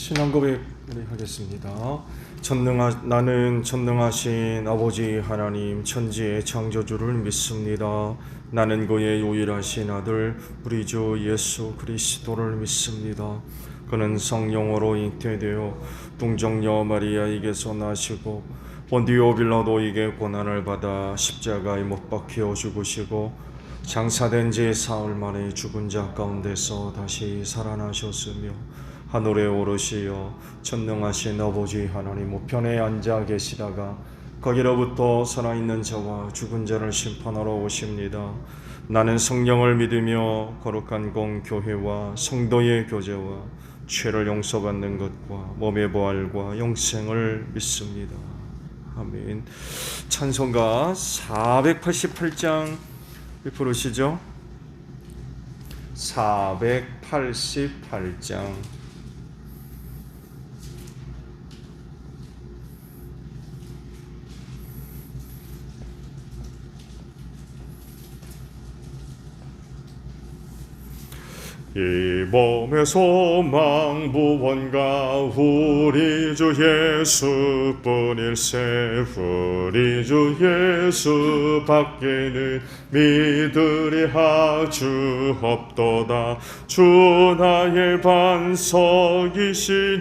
신앙 고백 하겠습니다. 나는 전능하신 아버지 하나님 천지의 창조주를 믿습니다. 나는 그의 유일하신 아들 우리 주 예수 그리스도를 믿습니다. 그는 성령으로 잉태되어 동정녀 마리아에게서 나시고 본디오 빌라도에게 고난을 받아 십자가에 못 박혀 죽으시고 장사된 지 사흘 만에 죽은 자 가운데서 다시 살아나셨으며 하늘에 오르시어 전능하신 아버지 하나님 우편에 앉아 계시다가 거기로부터 살아있는 자와 죽은 자를 심판하러 오십니다. 나는 성령을 믿으며 거룩한 공교회와 성도의 교제와 죄를 용서받는 것과 몸의 부활과 영생을 믿습니다. 아멘. 찬송가 488장 부르시죠. 488장 이 몸의 소망 무언가 우리 주 예수뿐일세. 우리 주 예수 밖에는 믿으리 아주 없도다. 주 나의 반석이시니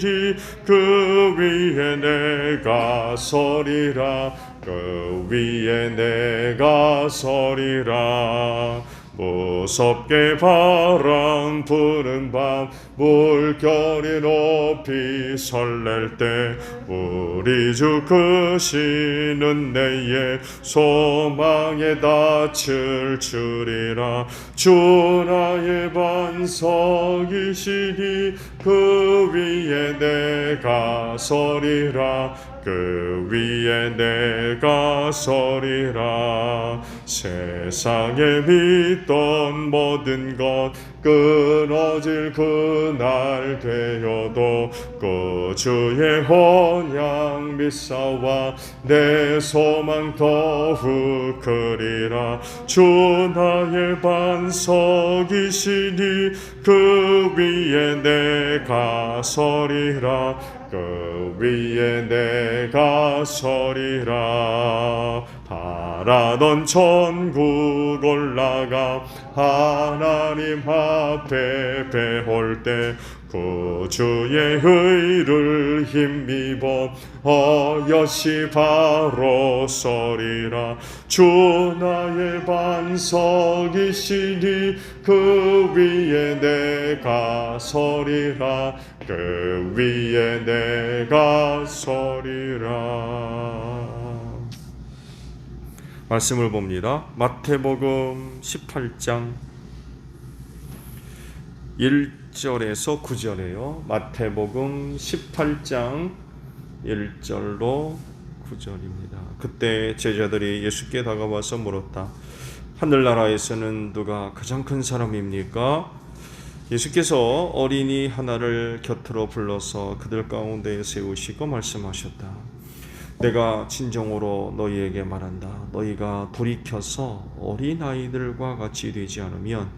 그 위에 내가 서리라. 그 위에 내가 서리라. 무섭게 바람 부는 밤 물결이 높이 설렐 때 우리 주 크시는 내의 소망에 닻을 주리라. 주 나의 반석이시니 그 위에 내가 서리라. 그 위에 내가 서리라. 세상에 믿던 모든 것 끊어질 그날 되어도 그 주의 언약 믿사와 내 소망 더욱 크리라. 주 나의 반석이시니 그 위에 내가 서리라. 그 위에 내가 서리라. 바라던 천국 올라가 하나님 앞에 배울 때 구주의 의를 힘입어 어여시 바로 서리라. 주 나의 반석이시니 그 위에 내가 서리라. 그 위에 내가 서리라. 말씀을 봅니다. 마태복음 18장 1절에서 9절이에요. 마태복음 18장 1절로 9절입니다. 그때 제자들이 예수께 다가와서 물었다. 하늘나라에서는 누가 가장 큰 사람입니까? 예수께서 어린이 하나를 곁으로 불러서 그들 가운데에 세우시고 말씀하셨다. 내가 진정으로 너희에게 말한다. 너희가 돌이켜서 어린아이들과 같이 되지 않으면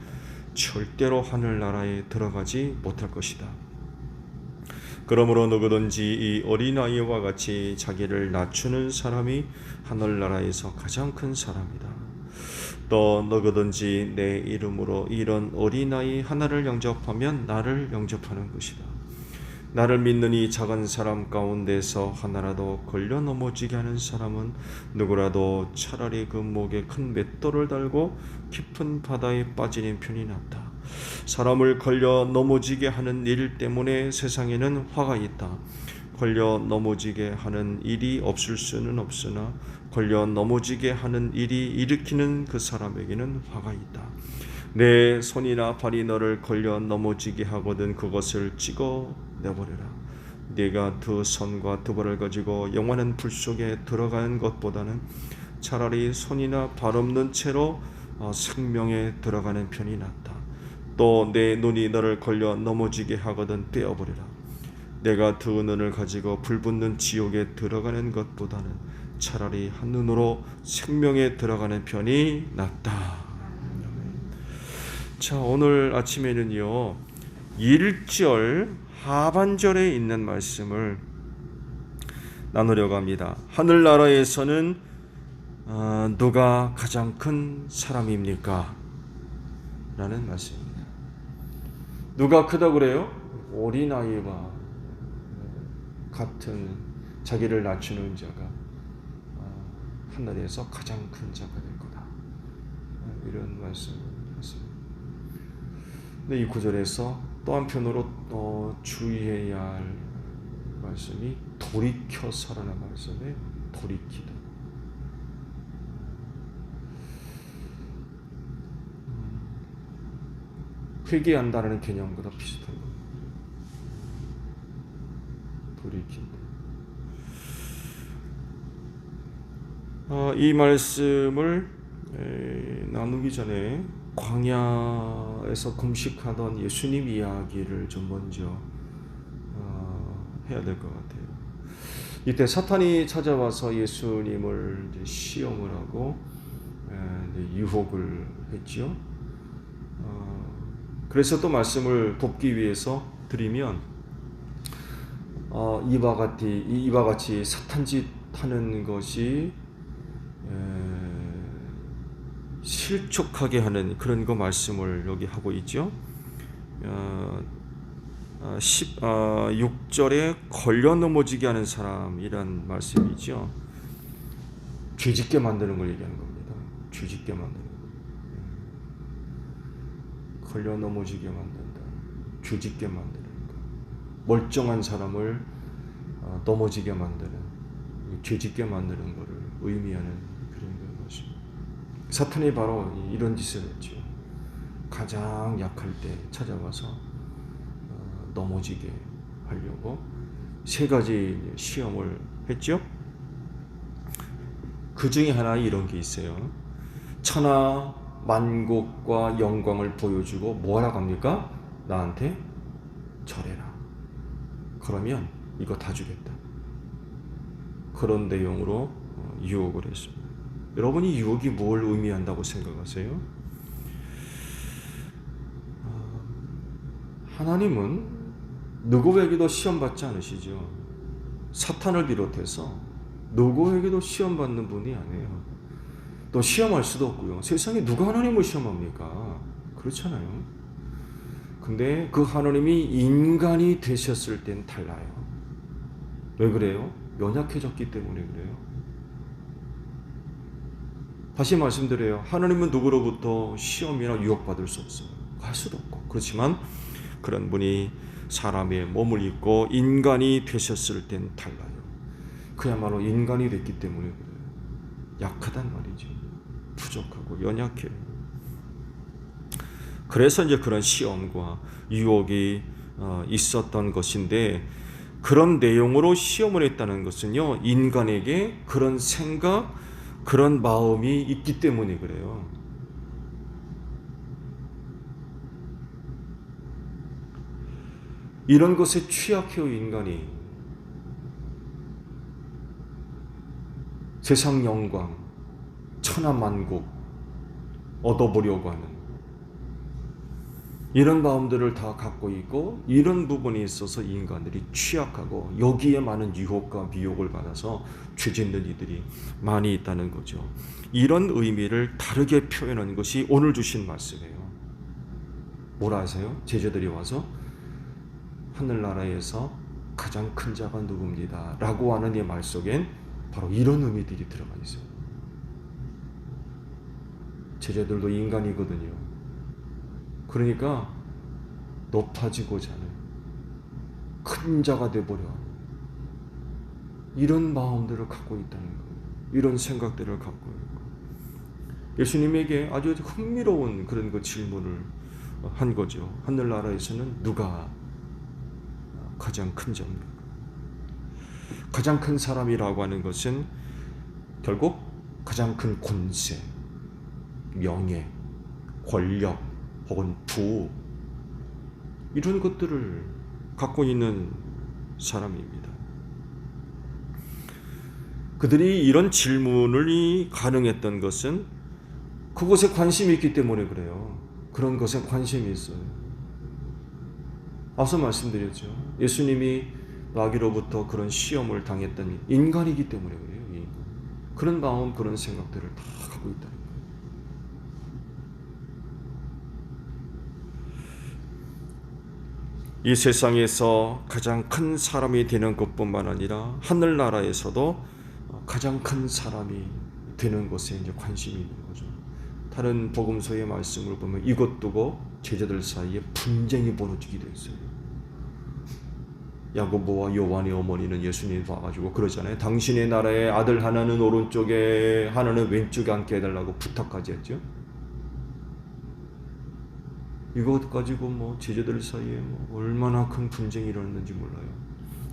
절대로 하늘나라에 들어가지 못할 것이다. 그러므로 누구든지 이 어린아이와 같이 자기를 낮추는 사람이 하늘나라에서 가장 큰 사람이다. 또 누구든지 내 이름으로 이런 어린아이 하나를 영접하면 나를 영접하는 것이다. 나를 믿는 이 작은 사람 가운데서 하나라도 걸려 넘어지게 하는 사람은 누구라도 차라리 그 목에 큰 맷돌을 달고 깊은 바다에 빠지는 편이 낫다. 사람을 걸려 넘어지게 하는 일 때문에 세상에는 화가 있다. 걸려 넘어지게 하는 일이 없을 수는 없으나 걸려 넘어지게 하는 일이 일으키는 그 사람에게는 화가 있다. 내 손이나 발이 너를 걸려 넘어지게 하거든 그것을 찍어내버려라. 네가 두 손과 두 발을 가지고 영원한 불 속에 들어가는 것보다는 차라리 손이나 발 없는 채로 생명에 들어가는 편이 낫다. 또 내 눈이 너를 걸려 넘어지게 하거든 떼어버려라. 내가 두 눈을 가지고 불붙는 지옥에 들어가는 것보다는 차라리 한 눈으로 생명에 들어가는 편이 낫다. 자, 오늘 아침에는요 1절 하반절에 있는 말씀을 나누려고 합니다. 하늘나라에서는 누가 가장 큰 사람입니까? 라는 말씀입니다. 누가 크다고 그래요? 어린아이와 같은 자기를 낮추는 자가 하늘에서 가장 큰 자가 될 거다. 이런 말씀을 했습니다. 근데 이 구절에서 또 한편으로 주의해야 할 말씀이 돌이켜서라는 말씀에 돌이키다. 회개한다는 개념보다 비슷한 겁니다. 돌이킨다. 이 말씀을 나누기 전에 광야에서 금식하던 예수님 이야기를 좀 먼저 해야 될 것 같아요. 이때 사탄이 찾아와서 예수님을 이제 시험을 하고 유혹을 했죠. 그래서 또 말씀을 돕기 위해서 드리면 이와 같이 사탄짓 하는 것이 실족하게 하는 그런 거 말씀을 여기 하고 있죠. 6절에 걸려 넘어지게 하는 사람이란 말씀이죠. 죄짓게 만드는 걸 얘기하는 겁니다. 죄짓게 만드는 거. 걸려 넘어지게 만든다. 죄짓게 만드는 거. 멀쩡한 사람을 넘어지게 만드는, 죄짓게 만드는 것을 의미하는 그런 것입니다. 사탄이 바로 이런 짓을 했죠. 가장 약할 때 찾아와서 넘어지게 하려고 세 가지 시험을 했죠. 그 중에 하나 이런 게 있어요. 천하 만국과 영광을 보여주고 뭐라고 합니까? 나한테 절해라. 그러면 이거 다 주겠다. 그런 내용으로 유혹을 했습니다. 여러분이 유혹이 뭘 의미한다고 생각하세요? 하나님은 누구에게도 시험받지 않으시죠. 사탄을 비롯해서 누구에게도 시험받는 분이 아니에요. 또 시험할 수도 없고요. 세상에 누가 하나님을 시험합니까? 그렇잖아요. 근데 그 하나님이 인간이 되셨을 땐 달라요. 왜 그래요? 연약해졌기 때문에 그래요. 다시 말씀드려요. 하나님은 누구로부터 시험이나 유혹받을 수 없어요. 할 수도 없고. 그렇지만 그런 분이 사람의 몸을 입고 인간이 되셨을 땐 달라요. 그야말로 인간이 됐기 때문에 그래요. 약하단 말이죠. 부족하고 연약해요. 그래서 이제 그런 시험과 유혹이 있었던 것인데, 그런 내용으로 시험을 했다는 것은요, 인간에게 그런 생각, 그런 마음이 있기 때문에 그래요. 이런 것에 취약해요. 인간이 세상 영광, 천하만국 얻어보려고 하는 이런 마음들을 다 갖고 있고, 이런 부분에 있어서 인간들이 취약하고 여기에 많은 유혹과 미혹을 받아서 죄짓는 이들이 많이 있다는 거죠. 이런 의미를 다르게 표현한 것이 오늘 주신 말씀이에요. 뭐라 하세요? 제자들이 와서 하늘나라에서 가장 큰 자가 누굽니다 라고 하는 이 말 속엔 바로 이런 의미들이 들어가 있어요. 제자들도 인간이거든요. 그러니까 높아지고자 하는, 큰 자가 되보려 하는 이런 마음들을 갖고 있다는 거예요. 이런 생각들을 갖고 있고, 예수님에게 아주 흥미로운 그런 그 질문을 한 거죠. 하늘나라에서는 누가 가장 큰 자입니까? 가장 큰 사람이라고 하는 것은 결국 가장 큰 권세, 명예, 권력 혹은 부, 이런 것들을 갖고 있는 사람입니다. 그들이 이런 질문을 가능했던 것은 그것에 관심이 있기 때문에 그래요. 그런 것에 관심이 있어요. 앞서 말씀드렸죠. 예수님이 마귀로부터 그런 시험을 당했던 인간이기 때문에 그래요. 이 인간. 그런 마음, 그런 생각들을 다 갖고 있다는 거예요. 이 세상에서 가장 큰 사람이 되는 것뿐만 아니라 하늘나라에서도 가장 큰 사람이 되는 것에 이제 관심이 있는 거죠. 다른 복음서의 말씀을 보면 이것 두고 제자들 사이에 분쟁이 벌어지기도 했어요. 야고보와 요한의 어머니는 예수님 봐가지고 그러잖아요. 당신의 나라의 아들 하나는 오른쪽에 하나는 왼쪽에 앉게 해달라고 부탁까지 했죠. 이것 가지고 뭐 제자들 사이에 뭐 얼마나 큰 분쟁이 일어났는지 몰라요.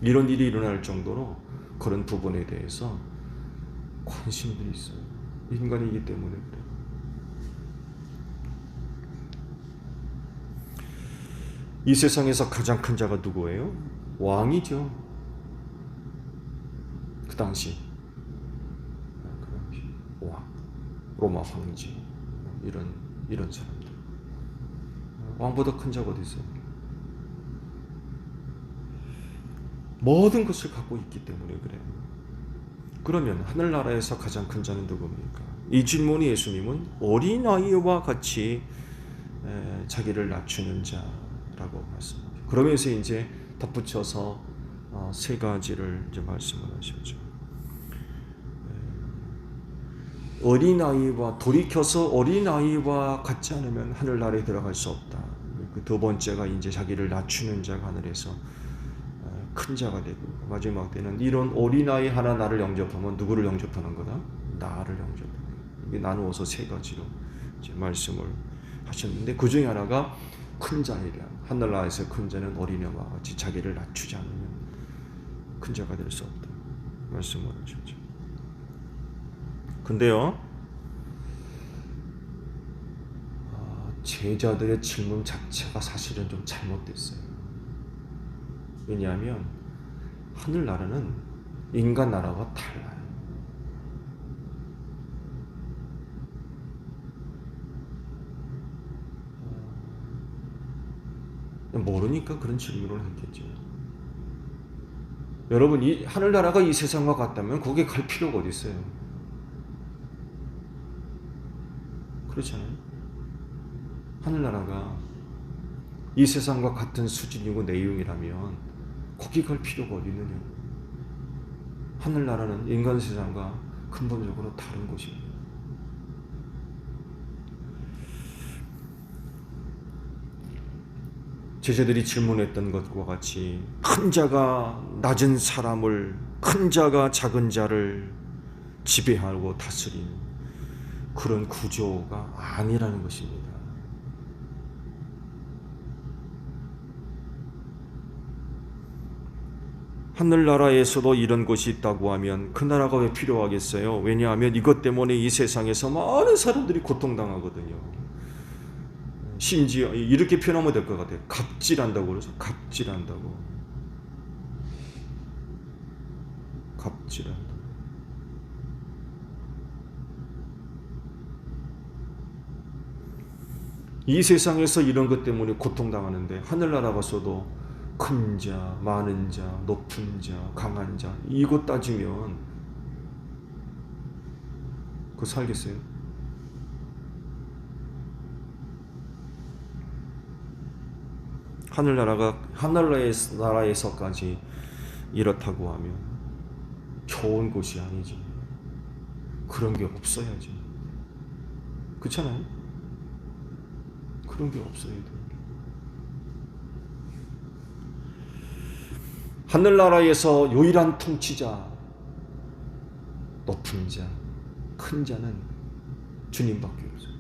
이런 일이 일어날 정도로 그런 부분에 대해서 관심들이 있어요. 인간이기 때문에 그래요. 이 세상에서 가장 큰 자가 누구예요? 왕이죠. 그 당시 왕, 로마 황제 이런 사람들. 왕보다 큰 자가 어디 있어요? 모든 것을 갖고 있기 때문에 그래요. 그러면 하늘나라에서 가장 큰 자는 누굽니까? 이 질문이 예수님은 어린아이와 같이 자기를 낮추는 자라고 말씀합니다. 그러면서 이제 덧붙여서 세 가지를 이제 말씀을 하셨죠. 어린아이와 돌이켜서 어린아이와 같지 않으면 하늘나라에 들어갈 수 없다. 그 두 번째가 이제 자기를 낮추는 자가 하늘에서 큰 자가 되고, 마지막 때는 이런 어린아이 하나 나를 영접하면 누구를 영접하는 거다? 나를 영접하는 거다. 이게 나누어서 세 가지로 이제 말씀을 하셨는데 그 중에 하나가 큰 자에 대한, 하늘나라에서 큰 자는 어린애와 같이 자기를 낮추지 않으면 큰 자가 될 수 없다 말씀을 하셨죠. 근데요, 제자들의 질문 자체가 사실은 좀 잘못됐어요. 왜냐하면 하늘나라는 인간 나라와 달라요. 모르니까 그런 질문을 했겠죠. 여러분, 이 하늘나라가 이 세상과 같다면 거기에 갈 필요가 어디 있어요? 그렇잖아요. 하늘나라가 이 세상과 같은 수준이고 내용이라면 거기 갈 필요가 어디 있느냐. 하늘나라는 인간 세상과 근본적으로 다른 곳입니다. 제자들이 질문했던 것과 같이 큰 자가 낮은 사람을, 큰 자가 작은 자를 지배하고 다스리는 그런 구조가 아니라는 것입니다. 하늘나라에서도 이런 것이 있다고 하면 그 나라가 왜 필요하겠어요? 왜냐하면 이것 때문에 이 세상에서 많은 사람들이 고통당하거든요. 심지어 이렇게 표현하면 될 것 같아요. 갑질한다고 그러죠. 갑질한다고. 갑질한다. 이 세상에서 이런 것 때문에 고통당하는데 하늘나라 가서도 큰 자, 많은 자, 높은 자, 강한 자 이거 따지면 그거 살겠어요? 하늘나라에서까지 이렇다고 하면 좋은 곳이 아니지. 그런 게 없어야지. 그렇잖아요? 그런 게 없어야 돼. 하늘나라에서 유일한 통치자, 높은 자, 큰 자는 주님밖에 없어요.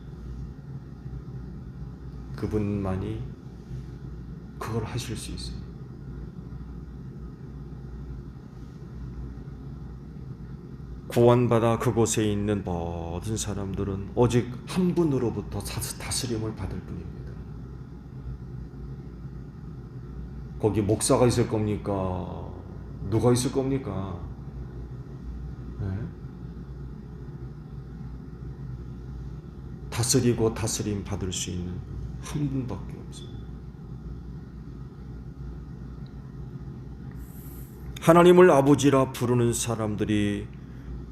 그분만이 그걸 하실 수 있어요. 구원받아 그곳에 있는 모든 사람들은 오직 한 분으로부터 다스림을 받을 뿐입니다. 거기 목사가 있을 겁니까? 누가 있을 겁니까? 네? 다스리고 다스림 받을 수 있는 한 분밖에 없어요. 하나님을 아버지라 부르는 사람들이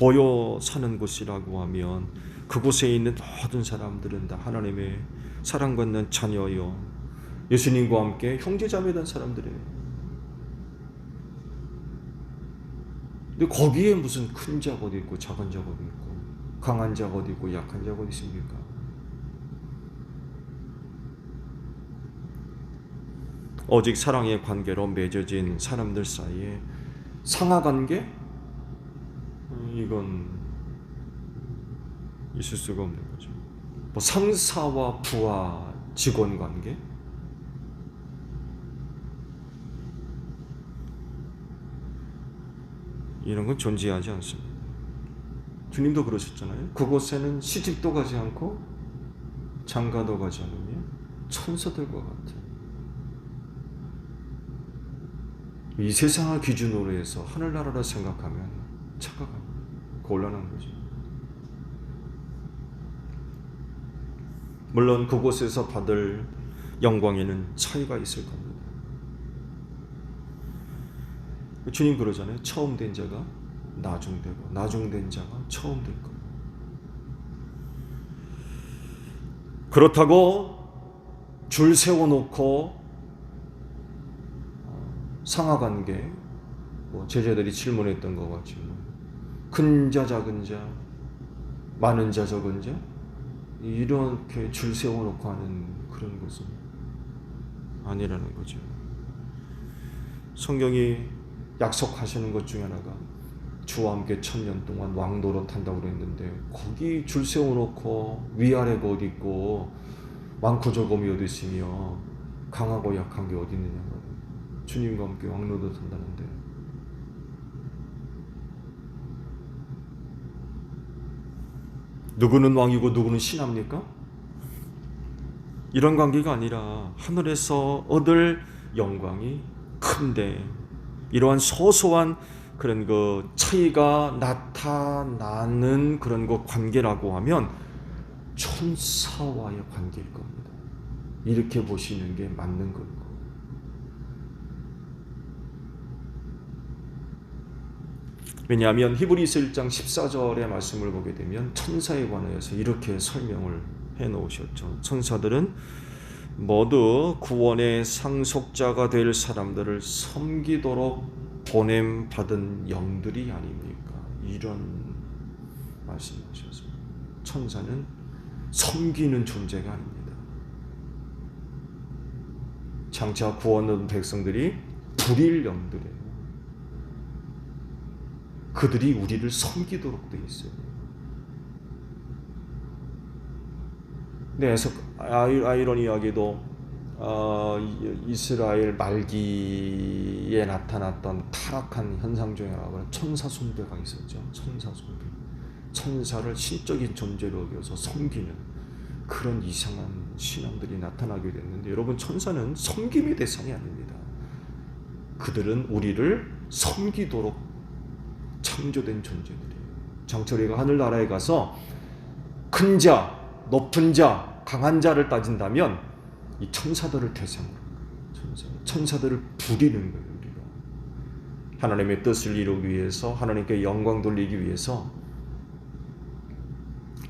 모여 사는 곳이라고 하면 그곳에 있는 모든 사람들은 다 하나님의 사랑받는 자녀요, 예수님과 함께 형제자매된 사람들이에요. 근데 거기에 무슨 큰 자가 어디 있고 작은 자가 어디 있고 강한 자가 어디 있고 약한 자가 어디 있습니까? 오직 사랑의 관계로 맺어진 사람들 사이에 상하관계? 이건 있을 수가 없는 거죠. 뭐 상사와 부하 직원 관계? 이런 건 존재하지 않습니다. 주님도 그러셨잖아요. 그곳에는 시집도 가지 않고 장가도 가지 않으며 천사들과 같은, 이 세상을 기준으로 해서 하늘나라를 생각하면 착각합니다. 곤란한 거죠. 물론 그곳에서 받을 영광에는 차이가 있을 겁니다. 주님 그러잖아요. 처음 된 자가 나중되고 나중된 자가 처음 될 겁니다. 그렇다고 줄 세워놓고 상하관계, 뭐 제자들이 질문했던 것 같지만 큰 자 작은 자, 많은 자 적은 자, 이렇게 줄 세워놓고 하는 그런 것은 아니라는 거죠. 성경이 약속하시는 것 중에 하나가 주와 함께 1000년 동안 왕노릇 한다고 그랬는데, 거기 줄 세워놓고 위아래가 어디 있고 많고 적음이 어디 있으며 강하고 약한 게 어디 있느냐고. 주님과 함께 왕노릇 한다는데, 누구는 왕이고 누구는 신합니까? 이런 관계가 아니라 하늘에서 얻을 영광이 큰데, 이러한 소소한 그런 그 차이가 나타나는 그런 그 관계라고 하면 천사와의 관계일 겁니다. 이렇게 보시는 게 맞는 거고. 왜냐하면 히브리서 1장 14절의 말씀을 보게 되면 천사에 관하여서 이렇게 설명을 해 놓으셨죠. 천사들은 모두 구원의 상속자가 될 사람들을 섬기도록 보냄받은 영들이 아닙니까? 이런 말씀하셨습니다. 천사는 섬기는 존재가 아닙니다. 장차 구원 얻은 백성들이 불일 영들이에요. 그들이 우리를 섬기도록 되어 있어요. 네, 아이러니하게도 이스라엘 말기에 나타났던 타락한 현상 중에 하나가 천사 숭배가 있었죠. 천사 숭배. 천사를 신적인 존재로 여겨서 섬기는 그런 이상한 신앙들이 나타나게 됐는데, 여러분, 천사는 섬김의 대상이 아닙니다. 그들은 우리를 섬기도록 창조된 존재들이에요. 장철이가 하늘나라에 가서 큰 자, 높은 자, 강한 자를 따진다면 이 천사들을 대상으로, 천사들을 부리는 거예요. 우리가 하나님의 뜻을 이루기 위해서, 하나님께 영광 돌리기 위해서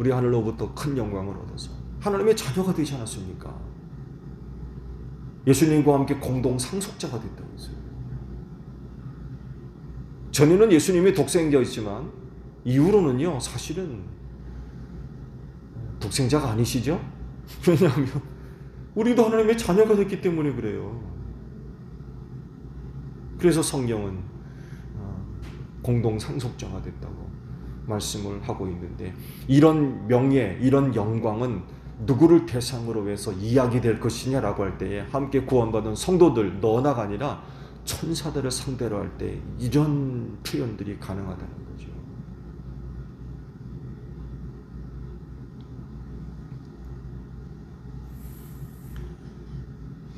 우리 하늘로부터 큰 영광을 얻어서 하나님의 자녀가 되지 않았습니까? 예수님과 함께 공동 상속자가 됐다고 했어요. 전에는 예수님이 독생자였지만 이후로는요, 사실은 독생자가 아니시죠? 왜냐하면 우리도 하나님의 자녀가 됐기 때문에 그래요. 그래서 성경은 공동 상속자가 됐다고 말씀을 하고 있는데, 이런 명예, 이런 영광은 누구를 대상으로 해서 이야기될 것이냐라고 할 때에 함께 구원받은 성도들, 너나가 아니라 천사들을 상대로 할 때 이런 표현들이 가능하다는 거죠.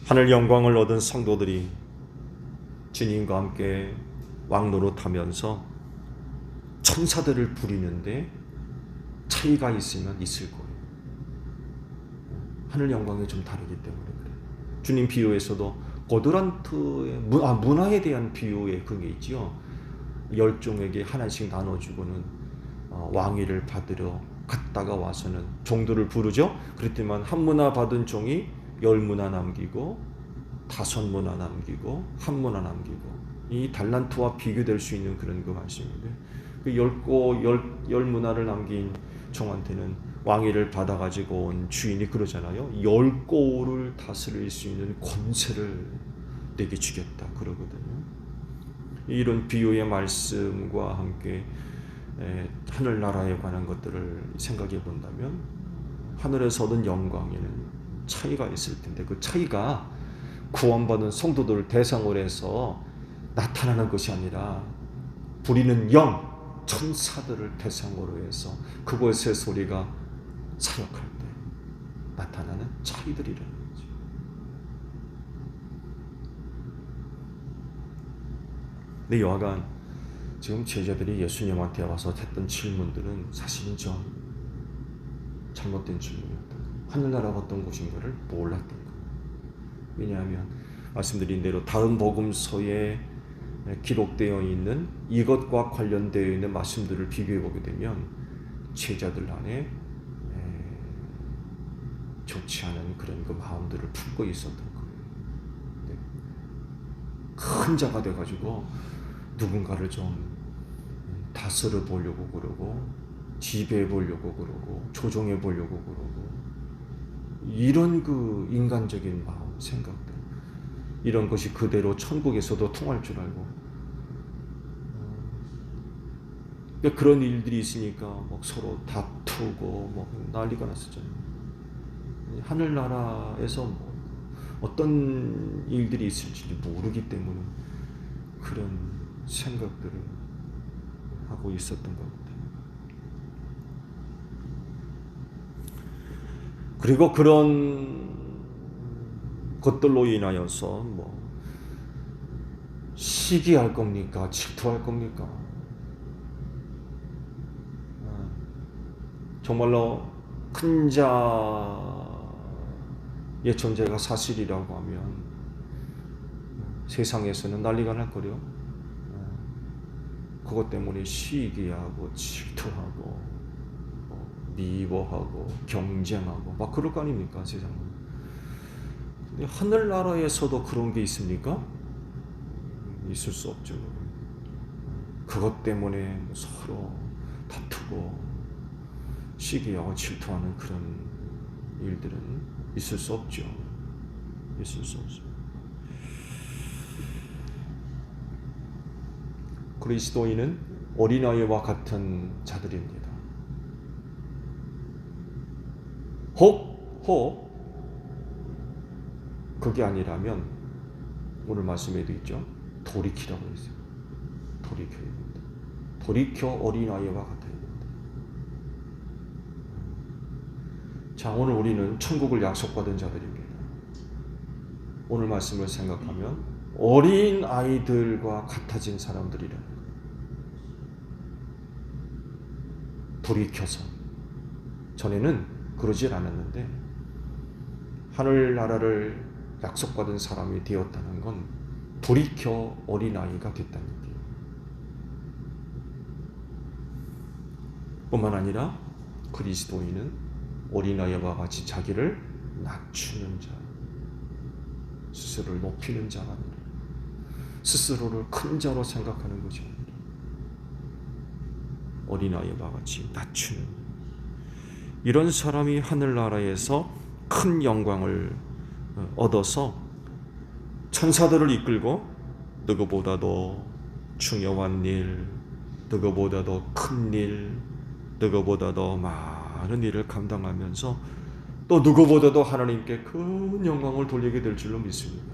하늘 영광을 얻은 성도들이 주님과 함께 왕노릇하면서 천사들을 부리는데 차이가 있으면 있을 거예요. 하늘 영광이 좀 다르기 때문에 그래요. 주님 비유에서도 고드란트의 문화에 대한 비유에 그게 있지요. 10종에게 하나씩 나눠주고는 왕위를 받으러 갔다가 와서는 종들을 부르죠. 그랬더니만 한 문화 받은 종이 10문화 남기고 5문화 남기고 1문화 남기고, 이 달란트와 비교될 수 있는 그런 그 말씀인데, 그 10문화를 남긴 종한테는 왕위를 받아가지고 온 주인이 그러잖아요. 10고를 다스릴 수 있는 권세를 내게 주겠다 그러거든요. 이런 비유의 말씀과 함께 하늘나라에 관한 것들을 생각해 본다면, 하늘에서 얻은 영광에는 차이가 있을 텐데, 그 차이가 구원받은 성도들을 대상으로 해서 나타나는 것이 아니라 부리는 영, 천사들을 대상으로 해서 그곳에서 우리가 사역할 때 나타나는 차이들이라는 거죠. 근데 여하간 지금 제자들이 예수님한테 와서 했던 질문들은 사실은 좀 잘못된 질문이었던 거예요. 하늘나라가 어떤 곳인가를 몰랐던 거예요. 왜냐하면 말씀드린 대로 다른 복음서에 기록되어 있는 이것과 관련되어 있는 말씀들을 비교해 보게 되면 제자들 안에 좋지 않은 그런 그 마음들을 품고 있었던 거예요. 큰 자가 돼가지고 누군가를 좀 다스려 보려고 그러고, 지배해 보려고 그러고, 조종해 보려고 그러고, 이런 그 인간적인 마음, 생각들, 이런 것이 그대로 천국에서도 통할 줄 알고, 그런 일들이 있으니까 막 서로 다투고 뭐 난리가 났었잖아요. 하늘나라에서 뭐 어떤 일들이 있을지 모르기 때문에 그런 생각들을 하고 있었던 것 같아요. 그리고 그런 것들로 인하여서 뭐 시기할 겁니까? 질투할 겁니까? 정말로 큰 자의 존재가 사실이라고 하면 세상에서는 난리가 날 거요. 그것 때문에 시기하고 질투하고 미워하고 경쟁하고 막 그럴 거 아닙니까, 세상은. 근데 하늘나라에서도 그런 게 있습니까? 있을 수 없죠. 그것 때문에 서로 다투고 시기하고 질투하는 그런 일들은 있을 수 없죠. 있을 수 없죠. 그리스도인은 어린아이와 같은 자들입니다. 혹 그게 아니라면 오늘 말씀에도 있죠. 돌이키라고 했어요. 돌이켜야 됩니다. 돌이켜 어린아이와 같아야 됩니다. 자, 오늘 우리는 천국을 약속받은 자들입니다. 오늘 말씀을 생각하면 어린 아이들과 같아진 사람들이라는 거예요. 돌이켜서. 전에는 그러질 않았는데 하늘나라를 약속받은 사람이 되었다는 건 돌이켜 어린아이가 됐다는 얘기예요. 뿐만 아니라 그리스도인은 어린아이와 같이 자기를 낮추는 자, 스스로를 높이는 자가 아니라 스스로를 큰 자로 생각하는 것이 아니라 어린아이와 같이 낮추는, 이런 사람이 하늘나라에서 큰 영광을 얻어서 천사들을 이끌고 누구보다도 중요한 일, 누구보다도 큰 일, 누구보다도 많은 일을 감당하면서 또 누구보다도 하나님께 큰 영광을 돌리게 될 줄로 믿습니다.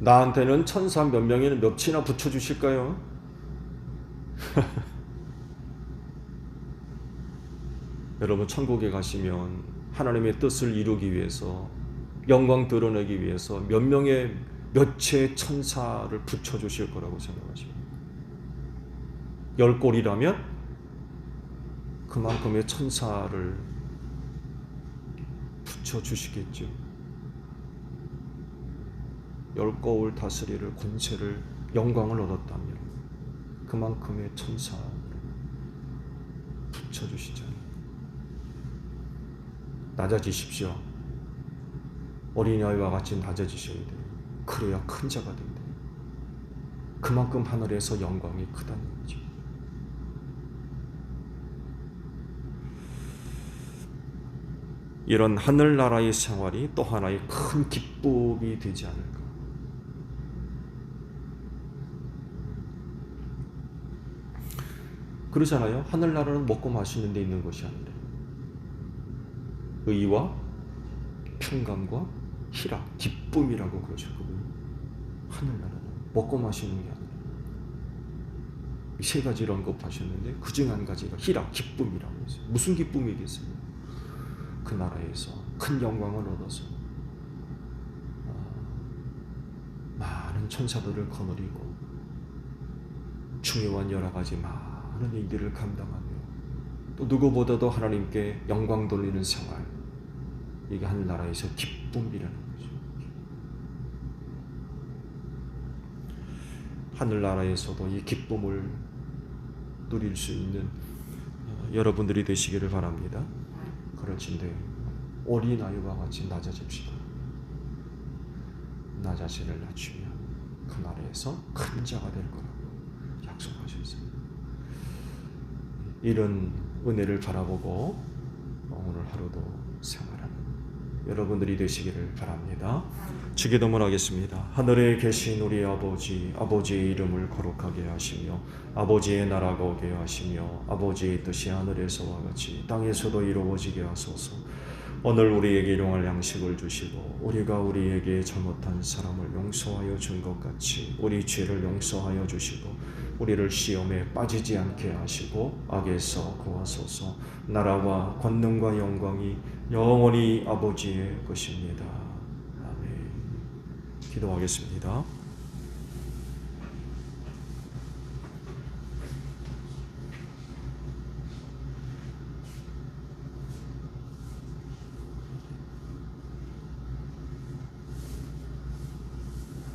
나한테는 천사 몇 명에는 몇이나 붙여주실까요? 여러분, 천국에 가시면 하나님의 뜻을 이루기 위해서, 영광 드러내기 위해서 몇 명의 몇의 천사를 붙여주실 거라고 생각하십니까? 10꼴이라면 그만큼의 천사를 붙여주시겠죠. 열 거울 다스리를 권세를 영광을 얻었다면 그만큼의 천사 붙여주시잖아요. 낮아지십시오. 어린아이와 같이 낮아지셔야 돼요. 그래야 큰 자가 된대요. 그만큼 하늘에서 영광이 크다는 거죠. 이런 하늘나라의 생활이 또 하나의 큰 기쁨이 되지 않을까. 그러잖아요. 하늘나라는 먹고 마시는 데 있는 것이 아니라 의와 평강과 희락, 기쁨이라고 그러셨거든요. 하늘나라는 먹고 마시는 게 아니라 이 세 가지를 언급하셨는데 그중 한 가지가 희락, 기쁨이라고 했어요. 무슨 기쁨이겠어요? 그 나라에서 큰 영광을 얻어서 많은 천사들을 거느리고 중요한 여러 가지 많은 일들을 감당하며 또 누구보다도 하나님께 영광 돌리는 생활, 이게 하늘나라에서 기쁨이라는 거죠. 하늘나라에서도 이 기쁨을 누릴 수 있는 여러분들이 되시기를 바랍니다. 그렇진데 어린아이와 같이 낮아집시다. 나 자신을 낮추면 그 나라에서 큰 자가 될 거라고 약속하셨습니다. 이런 은혜를 바라보고 오늘 하루도 생활하는 여러분들이 되시기를 바랍니다. 주기도문 하겠습니다. 하늘에 계신 우리 아버지, 아버지의 이름을 거룩하게 하시며 아버지의 나라가 오게 하시며 아버지의 뜻이 하늘에서와 같이 땅에서도 이루어지게 하소서. 오늘 우리에게 일용할 양식을 주시고 우리가 우리에게 잘못한 사람을 용서하여 준 것 같이 우리 죄를 용서하여 주시고 우리를 시험에 빠지지 않게 하시고 악에서 구하소서. 나라와 권능과 영광이 영원히 아버지의 것입니다. 아멘. 기도하겠습니다.